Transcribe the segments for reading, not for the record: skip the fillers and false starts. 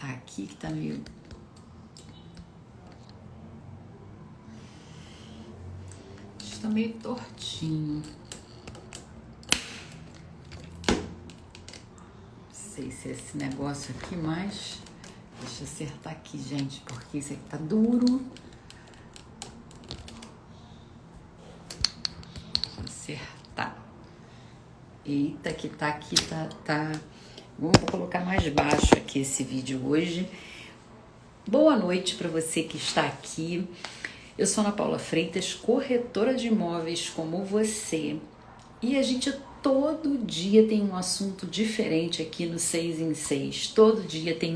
acertar aqui que tá meio... Está meio tortinho. Não sei se é esse negócio aqui, mas... Deixa eu acertar aqui, gente, porque isso aqui tá duro. Deixa eu acertar. Eita, que tá aqui, tá... Vamos colocar mais baixo aqui esse vídeo hoje. Boa noite para você que está aqui. Eu sou Ana Paula Freitas, corretora de imóveis como você. E a gente todo dia tem um assunto diferente aqui no 6 em 6. Todo dia tem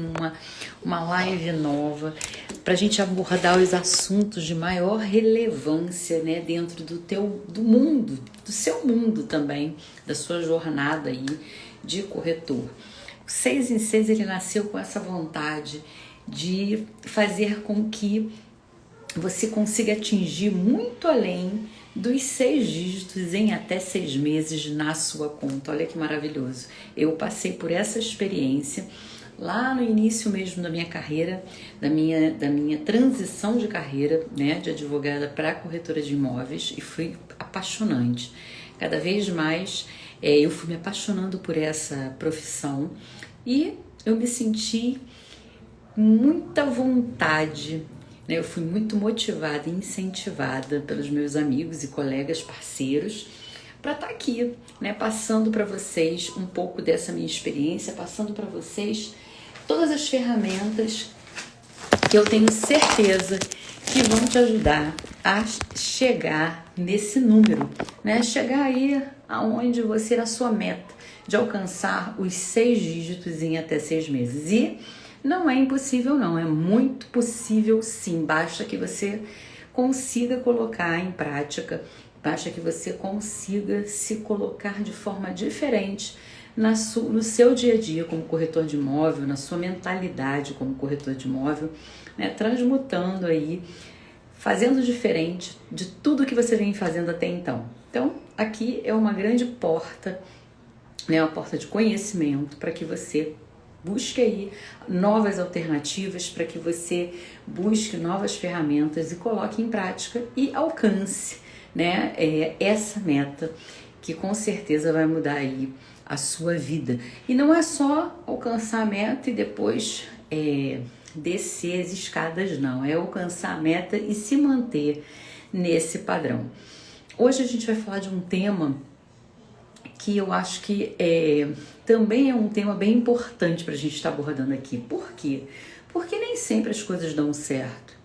uma live nova para a gente abordar os assuntos de maior relevância, né, dentro do mundo, do seu mundo também, da sua jornada aí de corretor. O 6 em 6 ele nasceu com essa vontade de fazer com que você consiga atingir muito além dos 6 dígitos em até 6 meses na sua conta. Olha que maravilhoso. Eu passei por essa experiência lá no início mesmo da minha carreira, da minha transição de carreira, né, de advogada para corretora de imóveis, e foi apaixonante. Cada vez mais eu fui me apaixonando por essa profissão e eu me senti muita vontade. Eu fui muito motivada e incentivada pelos meus amigos e colegas parceiros para estar aqui, né, passando para vocês um pouco dessa minha experiência, passando para vocês todas as ferramentas que eu tenho certeza que vão te ajudar a chegar nesse número, né, chegar aí aonde você, a sua meta de alcançar os 6 dígitos em até 6 meses. E não é impossível não, é muito possível sim, basta que você consiga colocar em prática, basta que você consiga se colocar de forma diferente no seu dia a dia como corretor de imóvel, na sua mentalidade como corretor de imóvel, né, transmutando aí, fazendo diferente de tudo que você vem fazendo até então. Então, aqui é uma grande porta, né, uma porta de conhecimento para que você busque aí novas alternativas, para que você busque novas ferramentas e coloque em prática e alcance, né, essa meta que com certeza vai mudar aí a sua vida. E não é só alcançar a meta e depois descer as escadas, não. É alcançar a meta e se manter nesse padrão. Hoje a gente vai falar de um tema que eu acho que também é um tema bem importante para a gente estar abordando aqui. Por quê? Porque nem sempre as coisas dão certo.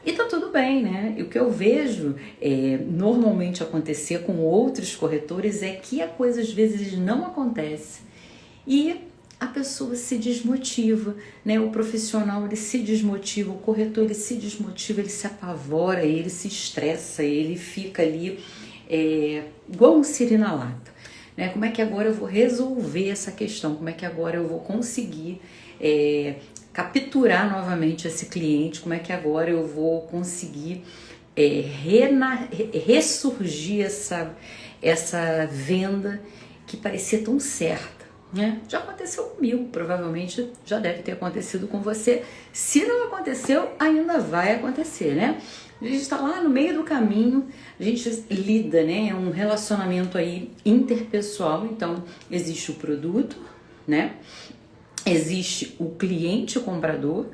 E tá tudo bem, né? E o que eu vejo normalmente acontecer com outros corretores é que a coisa às vezes não acontece e a pessoa se desmotiva, né? O profissional ele se desmotiva, o corretor ele se desmotiva, ele se apavora, ele se estressa, ele fica ali igual um siri na lata. Né? Como é que agora eu vou resolver essa questão? Como é que agora eu vou conseguir capturar novamente esse cliente? Como é que agora eu vou conseguir ressurgir essa venda que parecia tão certa? Né? Já aconteceu comigo, provavelmente já deve ter acontecido com você. Se não aconteceu, ainda vai acontecer, né? A gente está lá no meio do caminho, a gente lida, né? É um relacionamento aí interpessoal, então existe o produto, né? Existe o cliente, o comprador.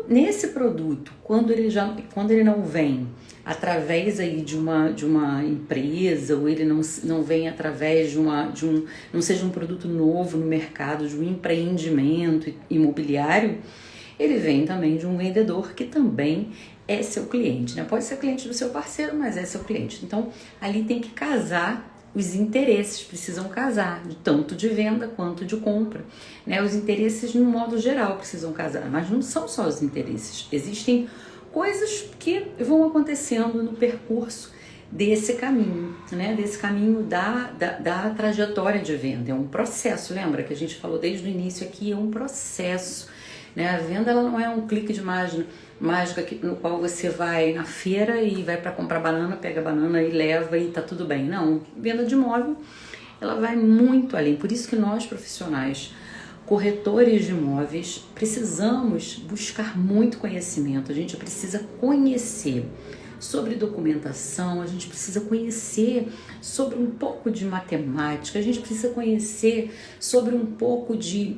Nesse produto, quando ele não vem através aí de uma empresa, ou ele não vem através não seja um produto novo no mercado, de um empreendimento imobiliário, ele vem também de um vendedor que também é seu cliente, né? Pode ser cliente do seu parceiro, mas é seu cliente. Então, ali tem que casar, os interesses precisam casar, tanto de venda quanto de compra, né? Os interesses, no modo geral, precisam casar, mas não são só os interesses. Existem coisas que vão acontecendo no percurso desse caminho, né? Desse caminho da trajetória de venda. É um processo, lembra que a gente falou desde o início aqui, é um processo, né? A venda ela não é um clique de mágica no qual você vai na feira e vai para comprar banana, pega a banana e leva e tá tudo bem. Não, venda de imóvel, ela vai muito além. Por isso que nós profissionais, corretores de imóveis, precisamos buscar muito conhecimento, a gente precisa conhecer sobre documentação, a gente precisa conhecer sobre um pouco de matemática, a gente precisa conhecer sobre um pouco de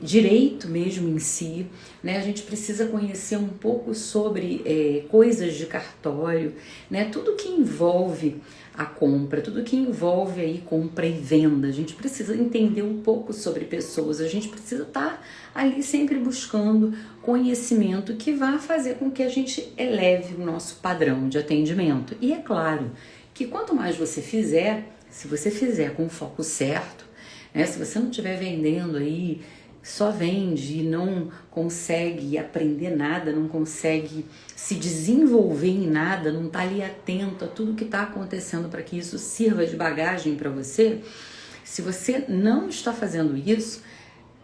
direito mesmo em si, né? A gente precisa conhecer um pouco sobre coisas de cartório, né? Tudo que envolve a compra, tudo que envolve aí compra e venda, a gente precisa entender um pouco sobre pessoas, a gente precisa estar ali sempre buscando conhecimento que vá fazer com que a gente eleve o nosso padrão de atendimento. E é claro que quanto mais você fizer, se você fizer com o foco certo, né? Se você não estiver vendendo aí, só vende e não consegue aprender nada, não consegue se desenvolver em nada, não está ali atento a tudo que está acontecendo para que isso sirva de bagagem para você, se você não está fazendo isso,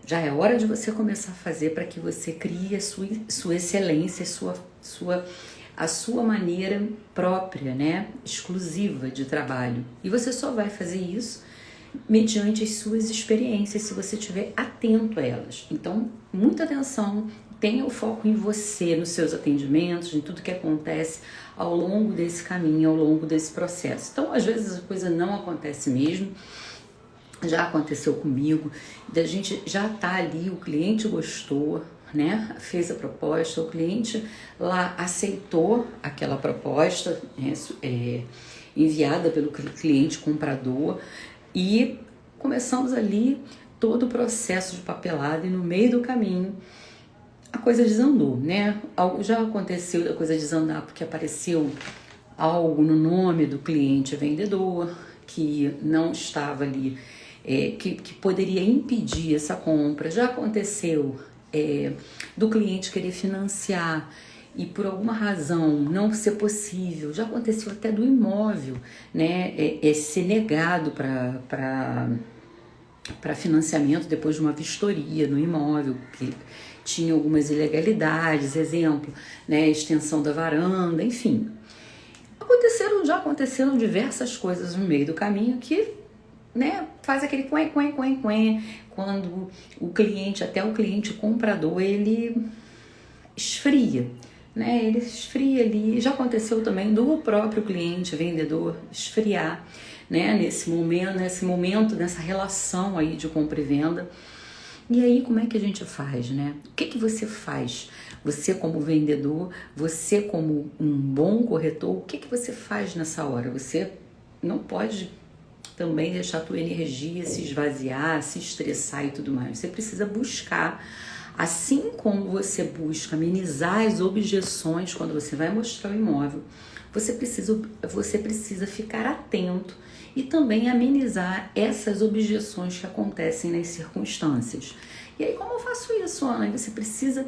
já é hora de você começar a fazer para que você crie a sua excelência, a sua maneira própria, né? Exclusiva de trabalho. E você só vai fazer isso mediante as suas experiências, se você estiver atento a elas. Então, muita atenção, tenha o foco em você, nos seus atendimentos, em tudo que acontece ao longo desse caminho, ao longo desse processo. Então, às vezes a coisa não acontece mesmo, já aconteceu comigo, da gente já tá ali, o cliente gostou, né? Fez a proposta, o cliente lá aceitou aquela proposta, enviada pelo cliente comprador, e começamos ali todo o processo de papelada e no meio do caminho a coisa desandou, né? Já aconteceu da coisa desandar porque apareceu algo no nome do cliente vendedor que não estava ali, que poderia impedir essa compra. Já aconteceu do cliente querer financiar e por alguma razão não ser possível. Já aconteceu até do imóvel, né, ser negado para financiamento depois de uma vistoria no imóvel, que tinha algumas ilegalidades, exemplo, né, extensão da varanda, enfim. Já aconteceram diversas coisas no meio do caminho que, né, faz aquele quen, quando até o cliente comprador, ele esfria, né? Ele esfria ali. Já aconteceu também do próprio cliente vendedor esfriar, né? Nesse momento, nessa relação aí de compra e venda. E aí, como é que a gente faz, né? O que você faz? Você como vendedor, você como um bom corretor, o que você faz nessa hora? Você não pode também deixar a tua energia se esvaziar, se estressar e tudo mais. Você precisa buscar, assim como você busca amenizar as objeções quando você vai mostrar o imóvel, você precisa ficar atento e também amenizar essas objeções que acontecem nas circunstâncias. E aí, como eu faço isso, Ana? Você precisa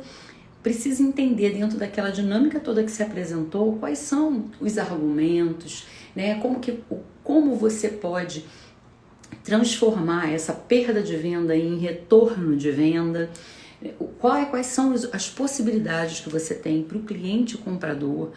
entender, dentro daquela dinâmica toda que se apresentou, quais são os argumentos, né? Como você pode transformar essa perda de venda em retorno de venda, quais são as possibilidades que você tem para o cliente comprador.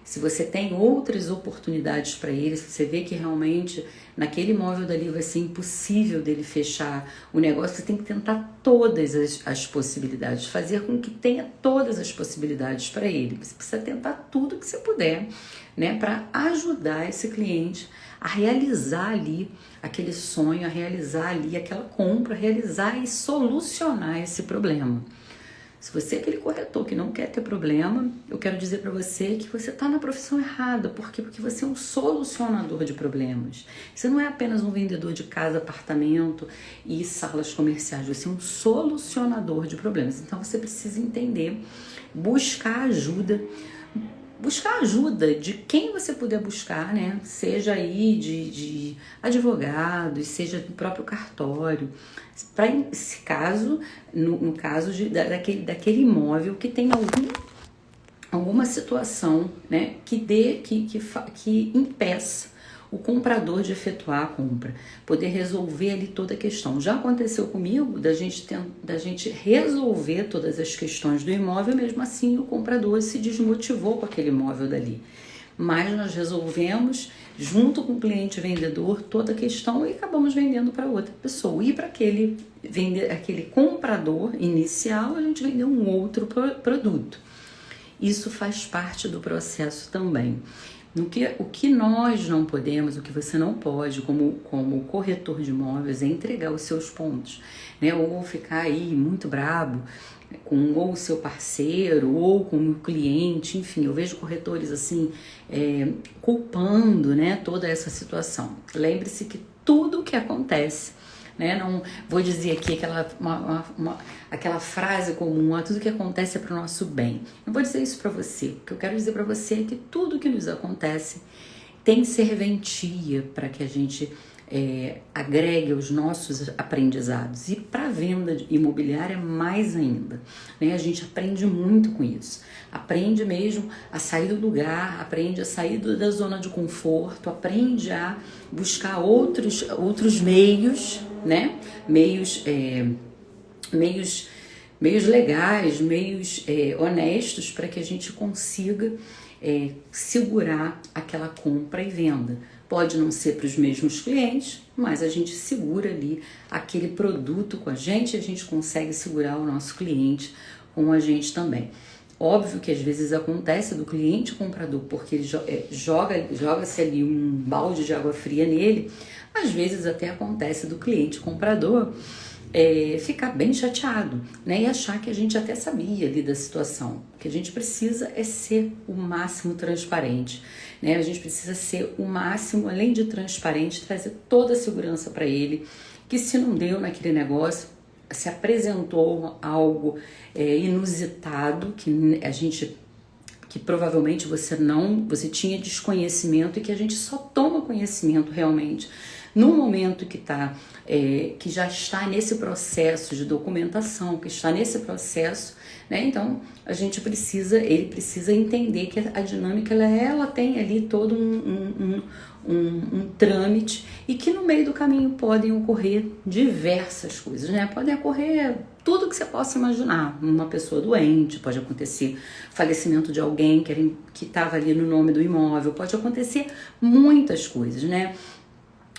Se você tem outras oportunidades para ele, se você vê que realmente naquele imóvel dali vai ser impossível dele fechar o negócio, você tem que tentar todas as possibilidades, fazer com que tenha todas as possibilidades para ele. Você precisa tentar tudo que você puder, né, para ajudar esse cliente a realizar ali aquele sonho, a realizar ali aquela compra, realizar e solucionar esse problema. Se você é aquele corretor que não quer ter problema, eu quero dizer para você que você está na profissão errada. Por quê? Porque você é um solucionador de problemas. Você não é apenas um vendedor de casa, apartamento e salas comerciais. Você é um solucionador de problemas. Então você precisa entender, buscar ajuda de quem você puder buscar, né? Seja aí de advogados, seja do próprio cartório, para esse caso, no caso daquele imóvel que tem alguma situação, né, que impeça o comprador de efetuar a compra, poder resolver ali toda a questão. Já aconteceu comigo da gente resolver todas as questões do imóvel, mesmo assim o comprador se desmotivou com aquele imóvel dali. Mas nós resolvemos, junto com o cliente vendedor, toda a questão, e acabamos vendendo para outra pessoa. E para aquele comprador inicial, a gente vendeu um outro produto. Isso faz parte do processo também. O que nós não podemos, o que você não pode, como corretor de imóveis, é entregar os seus pontos, né? Ou ficar aí muito brabo com ou o seu parceiro ou com o cliente, enfim, eu vejo corretores assim culpando, né, toda essa situação. Lembre-se que tudo o que acontece, né, não vou dizer aqui aquela frase comum, tudo que acontece é para o nosso bem. Não vou dizer isso para você. O que eu quero dizer para você é que tudo que nos acontece tem serventia para que a gente agregue os nossos aprendizados. E para a venda imobiliária, mais ainda, né? A gente aprende muito com isso. Aprende mesmo a sair do lugar, aprende a sair da zona de conforto, aprende a buscar outros meios, né? Meios legais, meios honestos, para que a gente consiga segurar aquela compra e venda. Pode não ser para os mesmos clientes, mas a gente segura ali aquele produto com a gente consegue segurar o nosso cliente com a gente também. Óbvio que às vezes acontece do cliente comprador, porque ele joga-se ali um balde de água fria nele. Às vezes até acontece do cliente comprador ficar bem chateado, né? E achar que a gente até sabia ali da situação. O que a gente precisa é ser o máximo transparente, né? A gente precisa ser o máximo, além de transparente, trazer toda a segurança para ele, que se não deu naquele negócio, se apresentou algo inusitado, que provavelmente você tinha desconhecimento, e que a gente só toma conhecimento realmente no momento que já está nesse processo de documentação, que está nesse processo, né? Então ele precisa entender que a dinâmica ela tem ali todo um trâmite, e que no meio do caminho podem ocorrer diversas coisas, né? Podem ocorrer tudo que você possa imaginar. Uma pessoa doente, pode acontecer falecimento de alguém que estava ali no nome do imóvel, pode acontecer muitas coisas, né?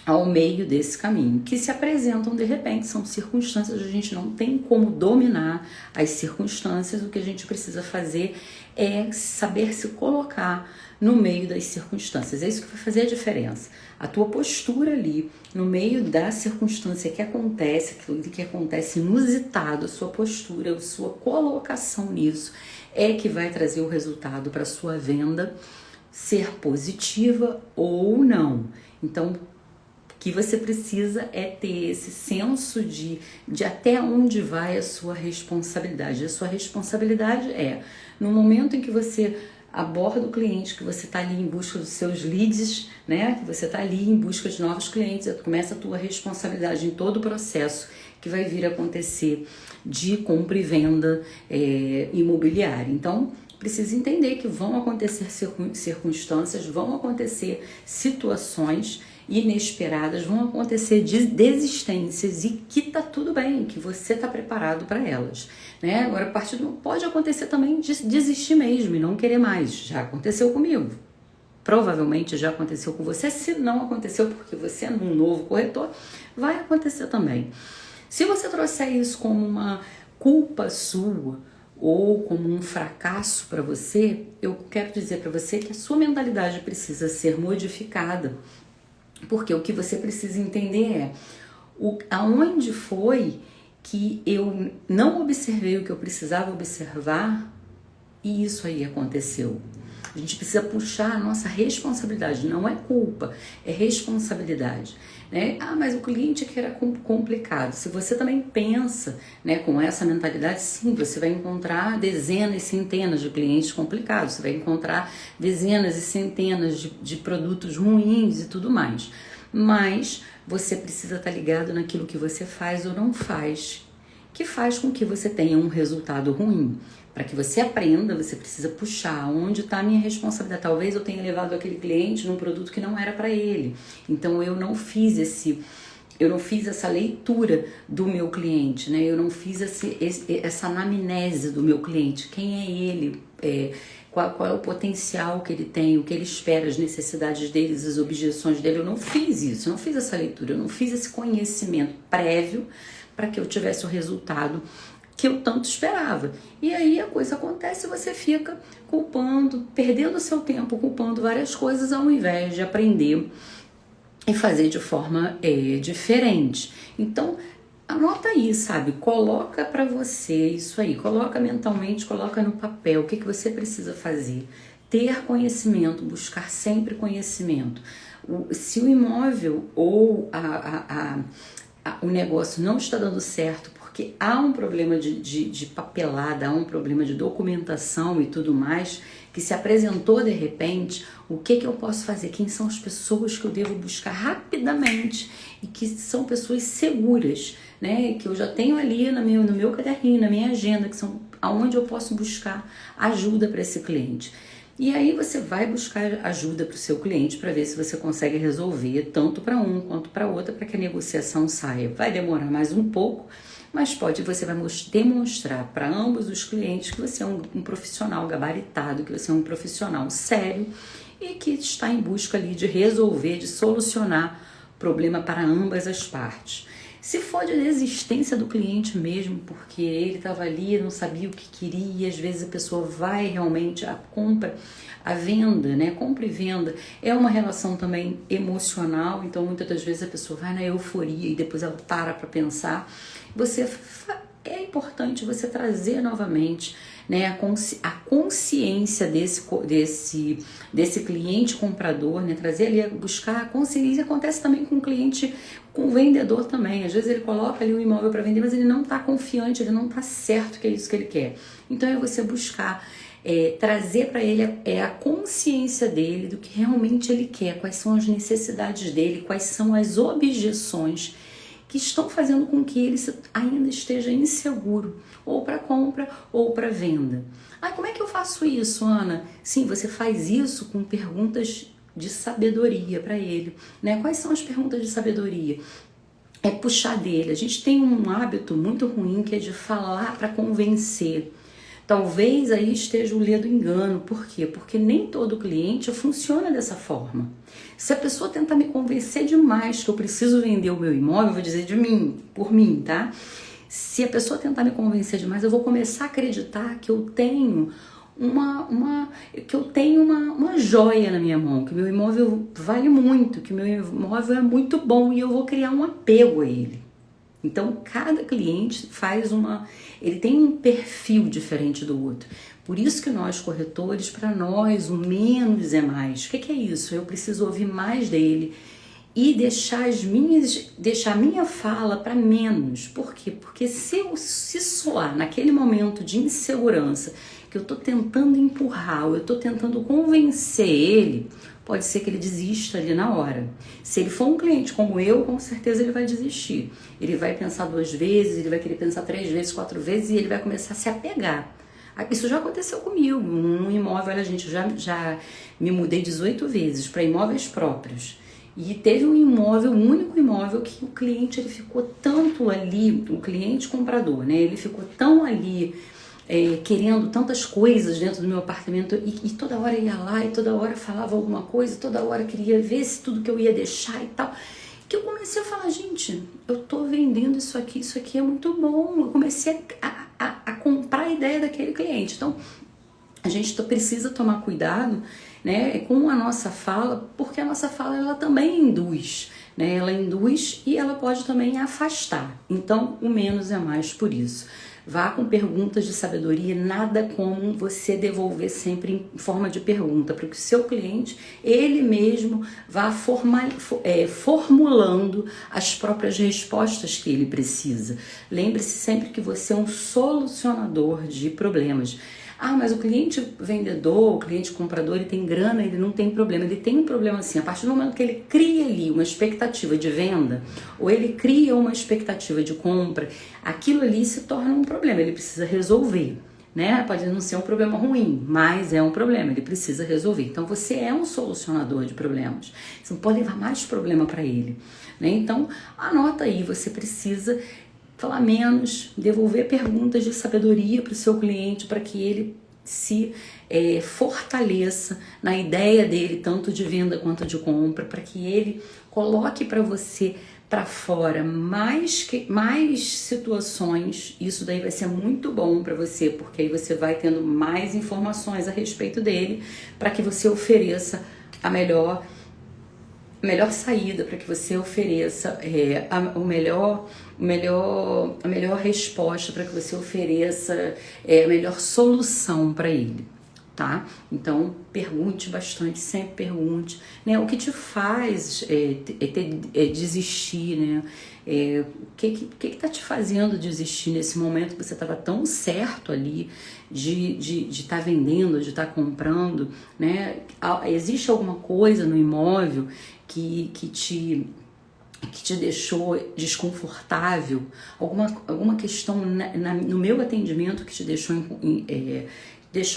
Ao meio desse caminho, que se apresentam de repente, são circunstâncias, a gente não tem como dominar as circunstâncias. O que a gente precisa fazer é saber se colocar no meio das circunstâncias. É isso que vai fazer a diferença. A tua postura ali, no meio da circunstância que acontece, aquilo que acontece inusitado, a sua postura, a sua colocação nisso, é que vai trazer o resultado para a sua venda ser positiva ou não. Então, que você precisa é ter esse senso de até onde vai a sua responsabilidade. A sua responsabilidade no momento em que você aborda o cliente, que você está ali em busca dos seus leads, né? Que você está ali em busca de novos clientes, começa a tua responsabilidade em todo o processo que vai vir a acontecer de compra e venda imobiliária. Então, precisa entender que vão acontecer circunstâncias, vão acontecer situações inesperadas, vão acontecer desistências, e que tá tudo bem, que você tá preparado para elas, né? Agora, pode acontecer também de desistir mesmo e não querer mais. Já aconteceu comigo, provavelmente já aconteceu com você. Se não aconteceu porque você é um novo corretor, vai acontecer também. Se você trouxer isso como uma culpa sua ou como um fracasso para você, eu quero dizer para você que a sua mentalidade precisa ser modificada. Porque o que você precisa entender aonde foi que eu não observei o que eu precisava observar, e isso aí aconteceu. A gente precisa puxar a nossa responsabilidade, não é culpa, é responsabilidade, né? Mas o cliente que era complicado. Se você também pensa, né, com essa mentalidade, sim, você vai encontrar dezenas e centenas de clientes complicados, você vai encontrar dezenas e centenas de produtos ruins e tudo mais. Mas você precisa estar ligado naquilo que você faz ou não faz, que faz com que você tenha um resultado ruim. Para que você aprenda, você precisa puxar onde está a minha responsabilidade. Talvez eu tenha levado aquele cliente num produto que não era para ele. Então eu não fiz eu não fiz essa leitura do meu cliente, né? Eu não fiz essa anamnese do meu cliente. Quem é ele? Qual é o potencial que ele tem, o que ele espera, as necessidades dele, as objeções dele. Eu não fiz isso, eu não fiz essa leitura, eu não fiz esse conhecimento prévio para que eu tivesse o resultado que eu tanto esperava. E aí a coisa acontece e você fica culpando, perdendo seu tempo, culpando várias coisas ao invés de aprender e fazer de forma diferente. Então, anota aí, sabe? Coloca para você isso aí, coloca mentalmente, coloca no papel o que você precisa fazer. Ter conhecimento, buscar sempre conhecimento. Se o imóvel ou o negócio não está dando certo, porque há um problema de papelada, há um problema de documentação e tudo mais, que se apresentou de repente, o que eu posso fazer? Quem são as pessoas que eu devo buscar rapidamente e que são pessoas seguras, né? Que eu já tenho ali no meu caderninho, na minha agenda, que são aonde eu posso buscar ajuda para esse cliente. E aí você vai buscar ajuda para o seu cliente para ver se você consegue resolver tanto para um quanto para outra, para que a negociação saia. Vai demorar mais um pouco, mas você vai demonstrar para ambos os clientes que você é um profissional gabaritado, que você é um profissional sério e que está em busca ali de resolver, de solucionar problema para ambas as partes. Se for de desistência do cliente mesmo, porque ele estava ali, não sabia o que queria, às vezes a pessoa vai realmente, a venda, né? Compra e venda é uma relação também emocional, então muitas das vezes a pessoa vai na euforia e depois ela para pensar. É importante você trazer novamente, né, a consciência desse cliente comprador, né, trazer ali, buscar a consciência. Acontece também com o cliente, com o vendedor também. Às vezes ele coloca ali um imóvel para vender, mas ele não está confiante, ele não está certo que é isso que ele quer. Então é você buscar trazer para ele a consciência dele do que realmente ele quer, quais são as necessidades dele, quais são as objeções que estão fazendo com que ele ainda esteja inseguro, ou para compra ou para venda. Como é que eu faço isso, Ana? Sim, você faz isso com perguntas de sabedoria para ele, né? Quais são as perguntas de sabedoria? É puxar dele. A gente tem um hábito muito ruim que é de falar para convencer. Talvez aí esteja o lê do engano. Por quê? Porque nem todo cliente funciona dessa forma. Se a pessoa tentar me convencer demais que eu preciso vender o meu imóvel, eu vou dizer por mim, tá? Se a pessoa tentar me convencer demais, eu vou começar a acreditar que eu tenho uma joia na minha mão, que meu imóvel vale muito, que meu imóvel é muito bom e eu vou criar um apego a ele. Então, cada cliente ele tem um perfil diferente do outro. Por isso que nós, corretores, para nós, o menos é mais. O que é isso? Eu preciso ouvir mais dele e deixar a minha fala para menos. Por quê? Porque se soar naquele momento de insegurança, que eu estou tentando empurrar, ou eu estou tentando convencer ele, pode ser que ele desista ali na hora. Se ele for um cliente como eu, com certeza ele vai desistir. Ele vai pensar 2 vezes, ele vai querer pensar 3 vezes, 4 vezes e ele vai começar a se apegar. Isso já aconteceu comigo. Um imóvel, gente, já me mudei 18 vezes para imóveis próprios. E teve um único imóvel que o cliente ele ficou tanto ali, o cliente comprador, né? Ele ficou tão ali querendo tantas coisas dentro do meu apartamento e toda hora ia lá e toda hora falava alguma coisa, toda hora queria ver se tudo que eu ia deixar e tal, que eu comecei a falar, gente, eu tô vendendo isso aqui é muito bom. Eu comecei a comprar a ideia daquele cliente. Então a gente precisa tomar cuidado, né, com a nossa fala, porque a nossa fala ela também induz, né? Ela induz e ela pode também afastar. Então o menos é mais por isso. Vá com perguntas de sabedoria, nada como você devolver sempre em forma de pergunta, para que o seu cliente, ele mesmo, vá formulando as próprias respostas que ele precisa. Lembre-se sempre que você é um solucionador de problemas. Mas o cliente vendedor, o cliente comprador, ele tem grana, ele não tem problema. Ele tem um problema assim, a partir do momento que ele cria ali uma expectativa de venda, ou ele cria uma expectativa de compra, aquilo ali se torna um problema, ele precisa resolver. né? Pode não ser um problema ruim, mas é um problema, ele precisa resolver. Então você é um solucionador de problemas. Você não pode levar mais problema para ele, né? Então anota aí, você precisa falar menos, devolver perguntas de sabedoria para o seu cliente para que ele se fortaleça na ideia dele, tanto de venda quanto de compra, para que ele coloque para você para fora mais situações. Isso daí vai ser muito bom para você, porque aí você vai tendo mais informações a respeito dele, para que você ofereça a melhor saída, para que você ofereça a melhor resposta, para que você ofereça a melhor solução para ele, tá? Então pergunte bastante, sempre pergunte, né? O que te faz desistir, né? O que tá te fazendo desistir nesse momento que você estava tão certo ali de estar vendendo, de estar comprando, né? Existe alguma coisa no imóvel que te deixou desconfortável, alguma questão no meu atendimento que te deixou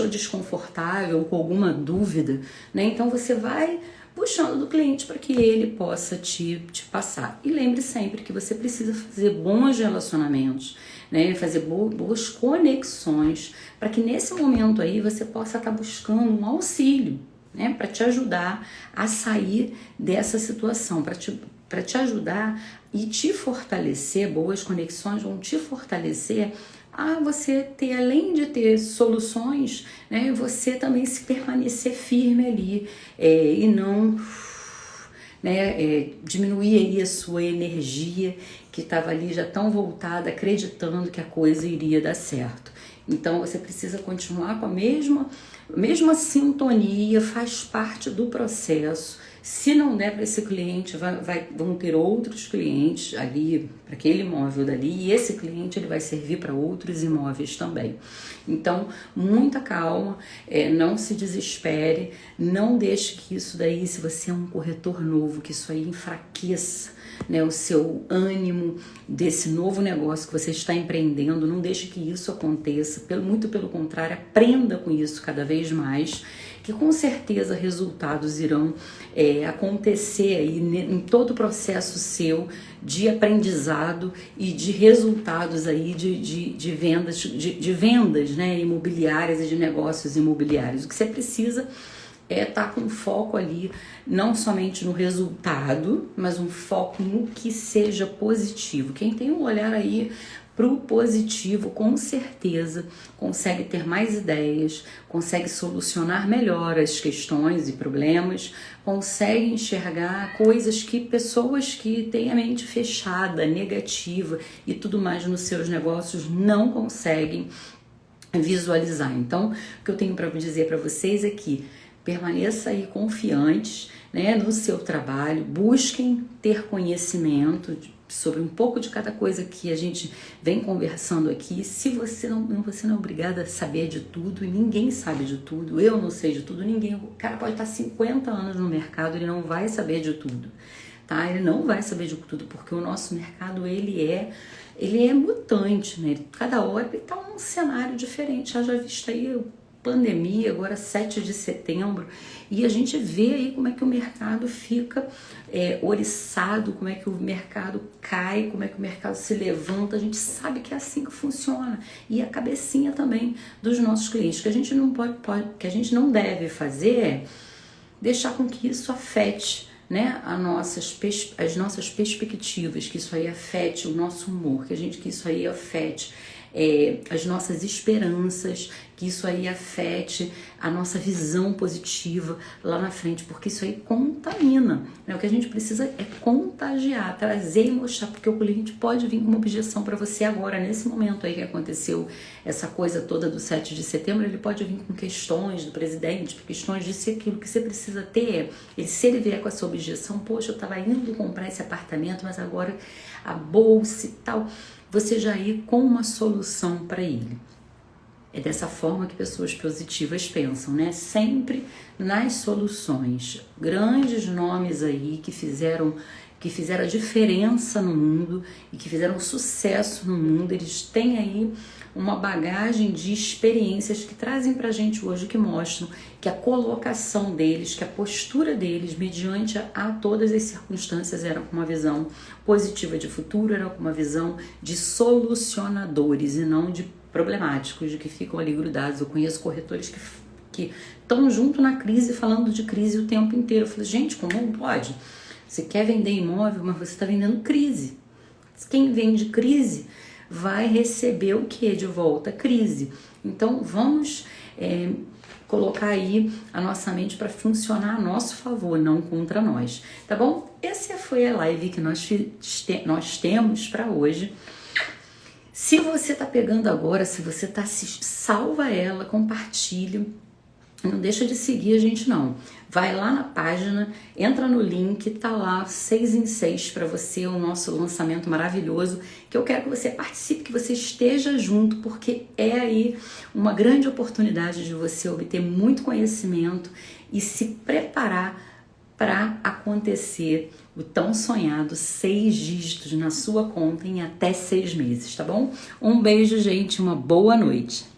desconfortável, com alguma dúvida, né? Então você vai puxando do cliente para que ele possa te passar. E lembre sempre que você precisa fazer bons relacionamentos, né? Fazer boas conexões, para que nesse momento aí você possa estar buscando um auxílio, né? Para te ajudar a sair dessa situação, para te ajudar e te fortalecer. Boas conexões vão te fortalecer a você ter, além de ter soluções, né, você também se permanecer firme ali e não, né, diminuir aí a sua energia que estava ali já tão voltada, acreditando que a coisa iria dar certo. Então você precisa continuar com a mesma sintonia, faz parte do processo. Se não der para esse cliente, vão ter outros clientes ali, para aquele imóvel dali, e esse cliente ele vai servir para outros imóveis também. Então, muita calma, não se desespere, não deixe que isso daí, se você é um corretor novo, que isso aí enfraqueça, né, o seu ânimo desse novo negócio que você está empreendendo. Não deixe que isso aconteça, muito pelo contrário, aprenda com isso cada vez mais, que com certeza resultados irão acontecer aí em todo o processo seu de aprendizado e de resultados aí de vendas, né, imobiliárias e de negócios imobiliários. O que você precisa estar com foco ali, não somente no resultado, mas um foco no que seja positivo. Quem tem um olhar aí pro positivo, com certeza consegue ter mais ideias, consegue solucionar melhor as questões e problemas, consegue enxergar coisas que pessoas que têm a mente fechada, negativa e tudo mais nos seus negócios não conseguem visualizar. Então, o que eu tenho para dizer para vocês é que permaneça aí confiantes, né, no seu trabalho, busquem ter conhecimento sobre um pouco de cada coisa que a gente vem conversando aqui. Se você não é obrigada a saber de tudo, e ninguém sabe de tudo, eu não sei de tudo, ninguém. O cara pode estar 50 anos no mercado, ele não vai saber de tudo, tá? Ele não vai saber de tudo, porque o nosso mercado, ele é mutante, né? Cada hora ele tá um cenário diferente. Já visto aí pandemia, agora 7 de setembro, e a gente vê aí como é que o mercado fica oriçado, como é que o mercado cai, como é que o mercado se levanta. A gente sabe que é assim que funciona, e a cabecinha também dos nossos clientes. Que a gente não que a gente não deve fazer é deixar com que isso afete, né, as nossas perspectivas, que isso aí afete o nosso humor, que isso aí afete as nossas esperanças, que isso aí afete a nossa visão positiva lá na frente, porque isso aí contamina, né? O que a gente precisa é contagiar, trazer e mostrar, porque o cliente pode vir com uma objeção para você agora, nesse momento aí que aconteceu essa coisa toda do 7 de setembro, ele pode vir com questões do presidente, questões disso e aquilo. Que você precisa ter se ele vier com essa objeção, poxa, eu estava indo comprar esse apartamento, mas agora a bolsa e tal, você já ir com uma solução para ele. É dessa forma que pessoas positivas pensam, né? Sempre nas soluções. grandes nomes aí que fizeram a diferença no mundo e que fizeram sucesso no mundo. Eles têm aí uma bagagem de experiências que trazem pra gente hoje, que mostram que a colocação deles, que a postura deles, mediante a todas as circunstâncias, era com uma visão positiva de futuro, era com uma visão de solucionadores e não de problemáticos, de que ficam ali grudados. Eu conheço corretores que estão junto na crise, falando de crise o tempo inteiro. Eu falei, gente, como pode? Você quer vender imóvel, mas você está vendendo crise. Quem vende crise vai receber o que de volta? Crise. Então vamos colocar aí a nossa mente para funcionar a nosso favor, não contra nós, tá bom? Essa foi a live que nós temos para hoje. Se você tá pegando agora, se você tá salva ela, compartilha. Não deixa de seguir a gente não. Vai lá na página, entra no link, tá lá 6 em 6 para você, o nosso lançamento maravilhoso, que eu quero que você participe, que você esteja junto, porque é aí uma grande oportunidade de você obter muito conhecimento e se preparar para acontecer o tão sonhado 6 dígitos na sua conta em até 6 meses, tá bom? Um beijo, gente, uma boa noite.